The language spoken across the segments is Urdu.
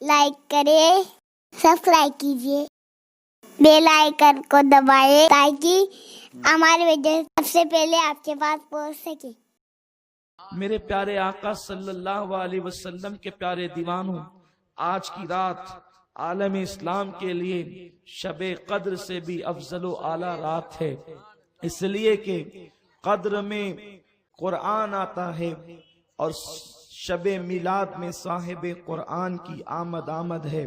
لائک کریں، سبسکرائب کیجیے، بیل آئیکن کو دبائیں تاکہ ہماری ویڈیو سب سے پہلے آپ کے پاس پہنچ سکے۔ میرے پیارے آقا صلی اللہ علیہ وسلم کے پیارے دیوانوں، آج کی رات عالم اسلام کے لیے شب قدر سے بھی افضل و اعلیٰ رات ہے، اس لیے کہ قدر میں قرآن آتا ہے اور شب میلاد میں صاحب قرآن کی آمد ہے۔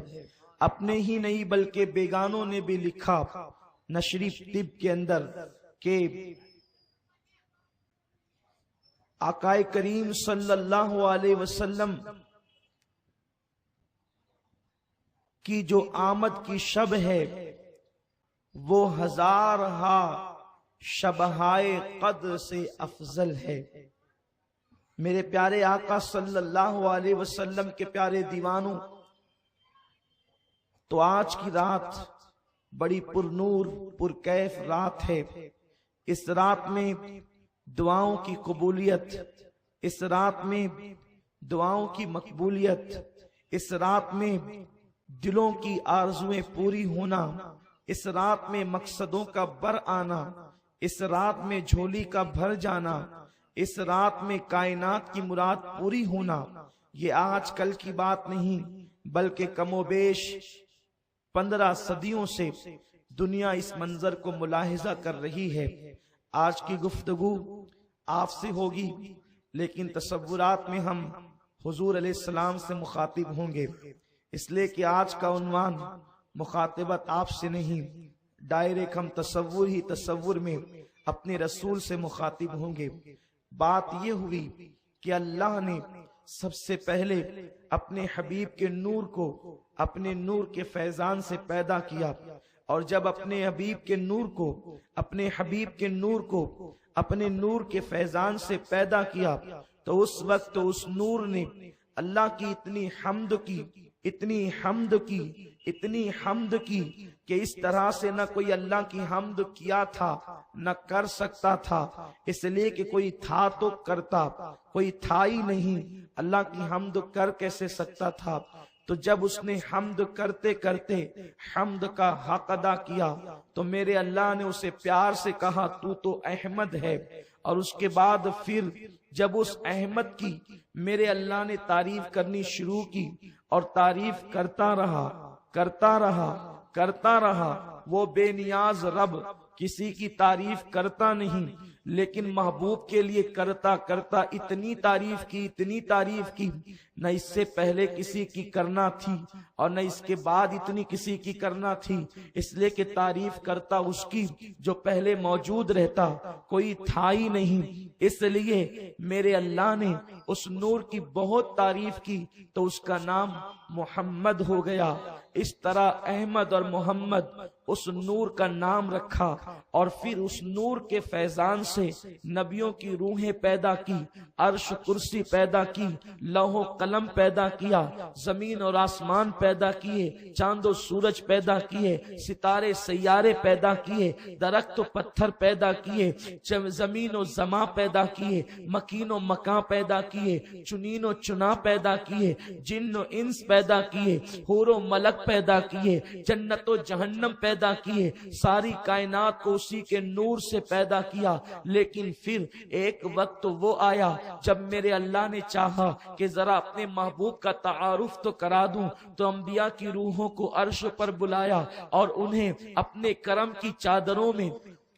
اپنے ہی نہیں بلکہ بیگانوں نے بھی لکھا نشری طب کے اندر کہ آقا کریم صلی اللہ علیہ وسلم کی جو آمد کی شب ہے وہ ہزارہا شبہائے قدر سے افضل ہے۔ میرے پیارے آقا صلی اللہ علیہ وسلم کے پیارے دیوانوں، تو آج کی رات بڑی پر نور پر کیف رات ہے۔ اس رات میں دعاؤں کی قبولیت، اس رات میں دعاؤں کی مقبولیت، اس رات میں دلوں کی آرزویں پوری ہونا، اس رات میں مقصدوں کا بر آنا، اس رات میں جھولی کا بھر جانا، اس رات میں کائنات کی مراد پوری ہونا، یہ آج کل کی بات نہیں بلکہ کم و بیش 15 صدیوں سے دنیا اس منظر کو ملاحظہ کر رہی ہے۔ آج کی گفتگو آپ سے ہوگی لیکن تصورات میں ہم حضور علیہ السلام سے مخاطب ہوں گے، اس لیے کہ آج کا عنوان مخاطبت آپ سے نہیں، ڈائریکٹ ہم تصور میں اپنے رسول سے مخاطب ہوں گے۔ بات یہ ہوئی کہ اللہ نے سب سے پہلے اپنے حبیب کے نور کو اپنے نور کے فیضان سے پیدا کیا، اور جب اپنے حبیب کے نور کو اپنے نور کے فیضان سے پیدا کیا تو اس وقت اس نور نے اللہ کی اتنی حمد کی کہ اس طرح سے نہ کوئی اللہ کی حمد کیا تھا نہ کر سکتا تھا، اس لیے کہ کوئی تھا تو کرتا، کوئی تھا ہی نہیں، اللہ کی حمد کر کیسے سکتا تھا۔ تو جب اس نے حمد کرتے کرتے حمد کا حق ادا کیا تو میرے اللہ نے اسے پیار سے کہا تو تو احمد ہے، اور اس کے بعد پھر جب اس احمد کی میرے اللہ نے تعریف کرنی شروع کی اور تعریف کرتا رہا، وہ بے نیاز رب کسی کی تعریف کرتا نہیں لیکن محبوب کے لیے کرتا اتنی تعریف کی نہ اس سے پہلے کسی کی کرنا تھی اور نہ اس کے بعد اتنی کسی کی کرنا تھی، اس لیے کہ تعریف کرتا اس کی جو پہلے موجود رہتا، کوئی تھا ہی نہیں، اس لیے میرے اللہ نے اس نور کی بہت تعریف کی تو اس کا نام محمد ہو گیا۔ اس طرح احمد اور محمد اس نور کا نام رکھا، اور پھر اس نور کے فیضان سے نبیوں کی روحیں پیدا کی، عرش کرسی پیدا کی، لوح و قلم پیدا کیا، زمین اور آسمان پیدا کیے، چاند و سورج پیدا کیے، ستارے سیارے پیدا کیے، درخت و پتھر پیدا کیے، زمین و زماں پیدا کیے، مکین و مکاں پیدا کیے، چنین و چنا پیدا کیے، جن و انس پیدا کیے، حور و ملک پیدا کیے، جنت و جہنم پیدا کیے، ساری کائنات کو اسی کے نور سے پیدا کیا۔ لیکن پھر ایک وقت وہ آیا جب میرے اللہ نے چاہا کہ ذرا اپنے محبوب کا تعارف تو کرا دوں، تو انبیاء کی روحوں کو عرش پر بلایا اور انہیں اپنے کرم کی چادروں میں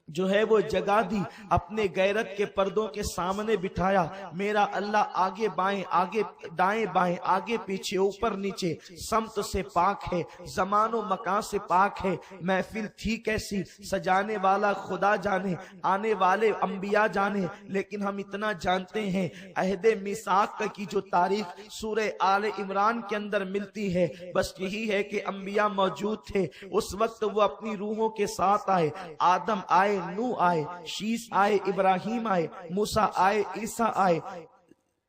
جو ہے وہ جگہ دی، اپنے غیرت کے پردوں کے سامنے بٹھایا۔ میرا اللہ آگے بائیں، آگے دائیں بائیں، آگے پیچھے، اوپر نیچے، سمت سے پاک ہے، زمان و مکان سے پاک ہے۔ محفل تھی کیسی، سجانے والا خدا جانے، آنے والے انبیاء جانے، لیکن ہم اتنا جانتے ہیں عہد میثاق کی جو تاریخ سورہ آل عمران کے اندر ملتی ہے بس یہی ہے کہ انبیاء موجود تھے، اس وقت وہ اپنی روحوں کے ساتھ آئے، آدم آئے، نوح آئے، شیس آئے، ابراہیم آئے، موسیٰ آئے، عیسیٰ آئے،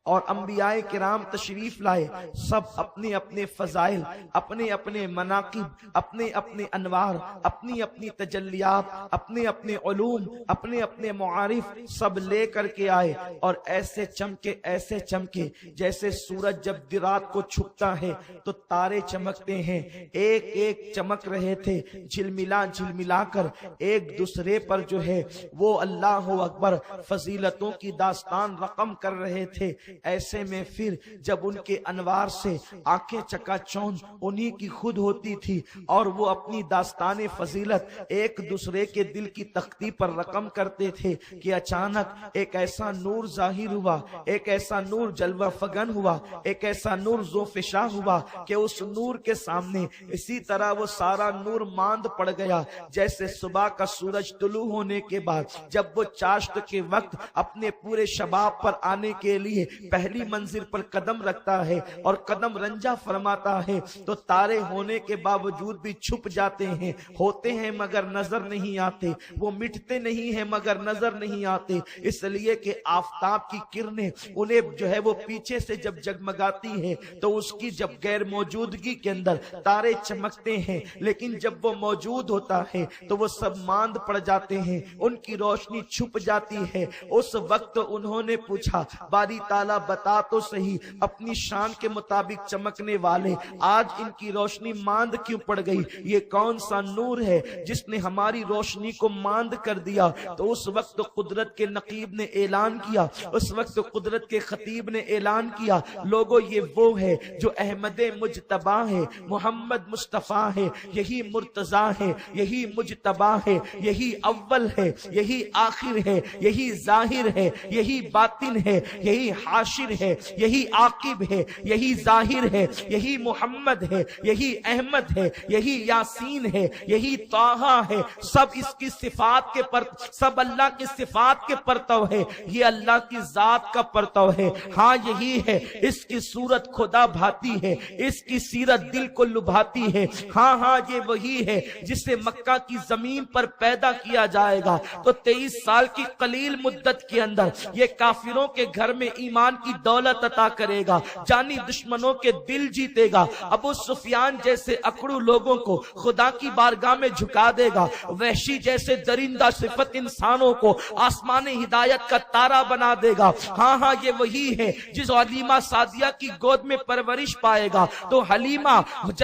اور انبیاء کرام تشریف لائے، سب اپنے اپنے فضائل، اپنے اپنے مناقب، اپنے اپنے انوار، اپنی اپنی تجلیات، اپنے اپنے علوم، اپنے اپنے معارف سب لے کر کے آئے، اور ایسے چمکے جیسے سورج جب رات کو چھپتا ہے تو تارے چمکتے ہیں، ایک ایک چمک رہے تھے، جھلملا کر ایک دوسرے پر جو ہے وہ اللہ اکبر فضیلتوں کی داستان رقم کر رہے تھے۔ ایسے میں پھر جب ان کے انوار سے آنکھیں چکا چوند انہی کی خود ہوتی تھی، اور وہ اپنی داستان فضیلت ایک دوسرے کے دل کی تختی پر رقم کرتے تھے کہ اچانک ایک ایسا نور ظاہر ہوا، ایک ایسا نور جلوہ فگن ہوا، ایک ایسا نور ذوفشاں ہوا کہ اس نور کے سامنے اسی طرح وہ سارا نور ماند پڑ گیا، جیسے صبح کا سورج طلوع ہونے کے بعد جب وہ چاشت کے وقت اپنے پورے شباب پر آنے کے لیے پہلی منزل پر قدم رکھتا ہے اور قدم رنجا فرماتا ہے تو تارے ہونے کے باوجود بھی چھپ جاتے ہیں، ہوتے ہیں مگر نظر نہیں آتے، وہ مٹتے نہیں ہیں مگر نظر نہیں آتے، اس لیے کہ آفتاب کی کرنیں انہیں جو ہے وہ پیچھے سے جب جگمگاتی ہے تو اس کی جب غیر موجودگی کے اندر تارے چمکتے ہیں، لیکن جب وہ موجود ہوتا ہے تو وہ سب ماند پڑ جاتے ہیں، ان کی روشنی چھپ جاتی ہے۔ اس وقت انہوں نے پوچھا باری تعالیٰ بتا تو صحیح اپنی شان کے مطابق چمکنے والے آج ان کی روشنی ماند کیوں پڑ گئی، یہ کون سا نور ہے جس نے ہماری روشنی کو ماند کر دیا؟ تو اس وقت قدرت کے نقیب نے اعلان کیا، اس وقت قدرت کے خطیب نے اعلان کیا، لوگو یہ وہ ہے جو احمد مجتبی ہے، محمد مصطفیٰ ہے، یہی مرتضیٰ ہے، یہی مجتبی ہے، یہی اول ہے، یہی آخر ہے، یہی ظاہر ہے، یہی باطن ہے، یہی حاشر ہے، یہی عاقب ہے، یہی ظاہر ہے، یہی محمد ہے، یہی احمد ہے، یہی یاسین ہے، یہی طٰہٰ ہے، سب اس کی صفات کے پر سب اللہ کی صفات کے پرتو ہے، یہ اللہ کی ذات کا پرتو ہے۔ ہاں یہی ہے، اس کی صورت خدا بھاتی ہے، اس کی سیرت دل کو لبھاتی ہے۔ ہاں یہ وہی ہے جسے مکہ کی زمین پر پیدا کیا جائے گا تو 23 سال کی قلیل مدت کے اندر یہ کافروں کے گھر میں ایمان کی دولت عطا کرے گا، جانی دشمنوں کے دل جیتے گا، ابو سفیان جیسے اکڑو لوگوں کو خدا کی بارگاہ میں جھکا دے گا، وحشی جیسے درندہ صفت انسانوں کو آسمان ہدایت کا تارا بنا دے گا۔ ہاں یہ وہی ہے جس حلیمہ سعدیہ کی گود میں پرورش پائے گا تو حلیمہ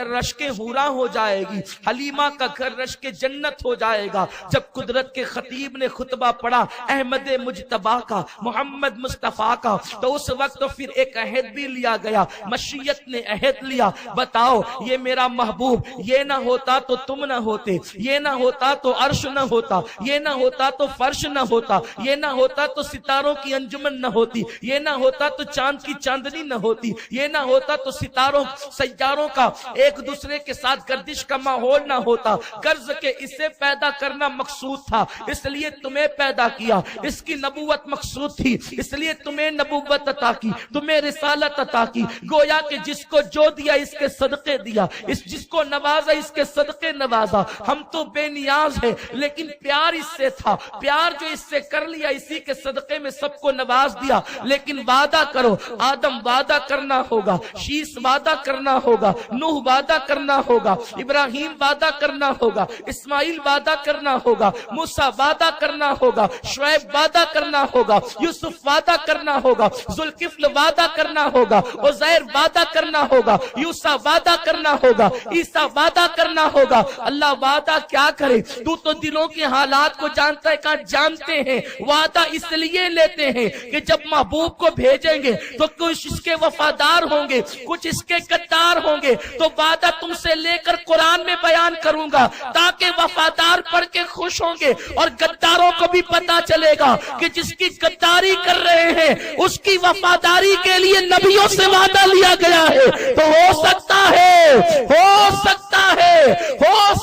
رشک حورا ہو جائے گی، حلیمہ کا گھر رشک جنت ہو جائے گا۔ جب قدرت کے خطیب نے خطبہ پڑھا احمد مجتبی کا، محمد مصطفیٰ کا، تو اس وقت پھر ایک عہد بھی لیا گیا، مشیت نے عہد لیا، بتاؤ یہ میرا محبوب یہ نہ ہوتا تو تم نہ ہوتے، یہ نہ ہوتا تو عرش نہ ہوتا، یہ نہ ہوتا تو فرش نہ ہوتا، یہ نہ ہوتا تو ستاروں کی انجمن نہ ہوتی، یہ نہ ہوتا تو چاند کی چاندنی نہ ہوتی، یہ نہ ہوتا تو ستاروں سیاروں کا ایک دوسرے کے ساتھ گردش کا ماحول نہ ہوتا۔ غرض کے اسے پیدا کرنا مقصود تھا اس لیے تمہیں پیدا کیا، اس کی نبوت مقصود تھی اس لیے تمہیں نبوت عطا کی، تمہیں رسالت عطا کی، گویا کہ جس کو جو دیا اس کے صدقے دیا، جس کو نوازا اس کے صدقے نوازا۔ ہم تو بے نیاز ہیں لیکن پیار اس سے تھا، پیار جو اس سے کر لیا اسی کے صدقے میں سب کو نواز دیا۔ لیکن وعدہ کرو، آدم وعدہ کرنا ہوگا، شیس وعدہ کرنا ہوگا، نوح وعدہ کرنا ہوگا، ابراہیم وعدہ کرنا ہوگا، اسماعیل وعدہ کرنا ہوگا، موسیٰ وعدہ کرنا ہوگا، شعیب وعدہ کرنا ہوگا، یوسف وعدہ کرنا ہوگا، ذوالکفل وعدہ کرنا ہوگا، عزیر وعدہ کرنا ہوگا، یوسیٰ وعدہ کرنا ہوگا، عیسیٰ وعدہ کرنا ہوگا۔ اللہ وعدہ کیا کرے، تو دلوں کے حالات کو جانتا ہے، کہاں جانتے ہیں وعدہ اس لیے لیتے ہیں کہ جب محبوب کو بھیجیں گے تو کچھ اس کے وفادار ہوں گے، کچھ اس کے غدار ہوں گے، تو وعدہ تم سے لے کر قرآن میں بیان کروں گا تاکہ وفادار پڑھ کے خوش ہوں گے اور غداروں کو بھی پتا چلے گا کہ جس کی غداری کر رہے ہیں اس کی وفاداری کے لیے نبیوں سے وعدہ لیا گیا ہے۔ تو ہو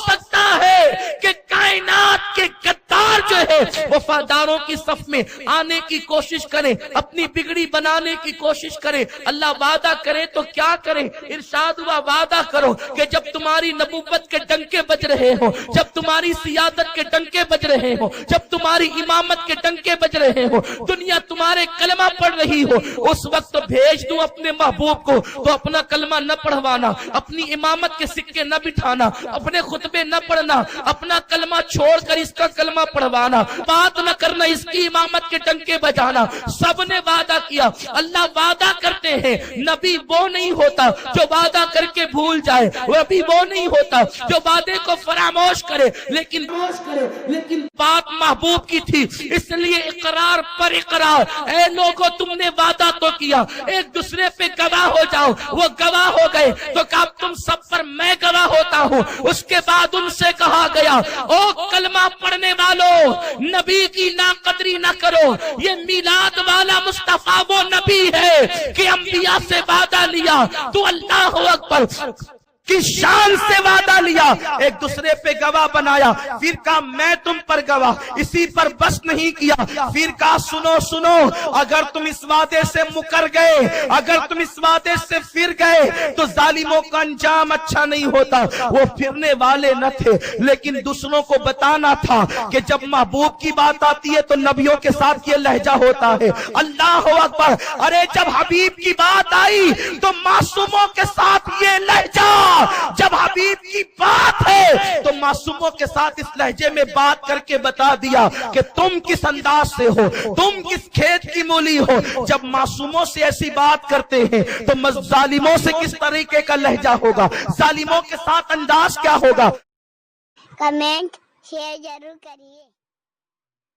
سکتا ہے کہ کائنات کے غدار جو ہے وفاداروں کی صف میں میں آنے کی کوشش کریں, اپنی بگڑی بنانے کی کوشش کریں. اللہ وعدہ کرے تو کیا کرے؟ ارشاد ہوا وعدہ کرو کہ جب تمہاری نبوت کے ڈنکے بج رہے ہو, جب تمہاری سیادت کے ڈنکے بج رہے ہو, جب تمہاری امامت کے ڈنکے بج رہے ہو, دنیا تمہارے کلمہ پڑھ رہی ہو, اس وقت بھیج دوں اپنے محبوب کو تو اپنا کلمہ نہ پڑھوانا, اپنی امامت کے سکے نہ بٹھانا, اپنے خطبے نہ پڑھنا, اپنا کلمہ چھوڑ کر اس کا کلمہ پڑھوانا, بات نہ کرنا, اس کی امامت کے ڈنکے بجانا. سب نے وعدہ کیا. اللہ وعدہ کرتے ہیں, نبی وہ نہیں ہوتا جو وعدہ کر کے بھول جائے, نبی وہ نہیں ہوتا جو وعدے کو فراموش کرے, لیکن بات محبوب کی تھی, اس لیے اقرار پر اقرار. اے لوگوں تم نے وعدہ تو کیا, ایک دوسرے پہ گواہ ہو جاؤ. وہ گواہ ہو گئے تو کہا تم سب پر میں گواہ ہوتا ہوں. اس کے بعد ان سے کہا گیا او کلمہ پڑھنے والوں, نبی کی ناقدری نہ کرو. یہ میلاد والا مصطفیٰ وہ نبی ہے کہ انبیاء سے وعدہ لیا تو اللہ اکبر کی شان سے وعدہ لیا, ایک دوسرے پہ گواہ بنایا. پھر کہا میں تم پر گواہ. اسی پر بس نہیں کیا, پھر کہا سنو سنو, اگر تم اس وعدے سے مکر گئے, اگر تم اس وعدے سے پھر گئے تو ظالموں کا انجام اچھا نہیں ہوتا. وہ پھرنے والے نہ تھے, لیکن دوسروں کو بتانا تھا کہ جب محبوب کی بات آتی ہے تو نبیوں کے ساتھ یہ لہجہ ہوتا ہے. اللہ اکبر. ارے جب حبیب کی بات آئی تو معصوموں کے ساتھ یہ لہجہ, جب حبیب کی بات ہے تو معصوموں کے ساتھ اس لہجے میں بات کر کے بتا دیا کہ تم کس انداز سے ہو, تم کس کھیت کی مولی ہو. جب معصوموں سے ایسی بات کرتے ہیں تو ظالموں سے کس طریقے کا لہجہ ہوگا, ظالموں کے ساتھ انداز کیا ہوگا. کمنٹ شیئر ضرور کریے.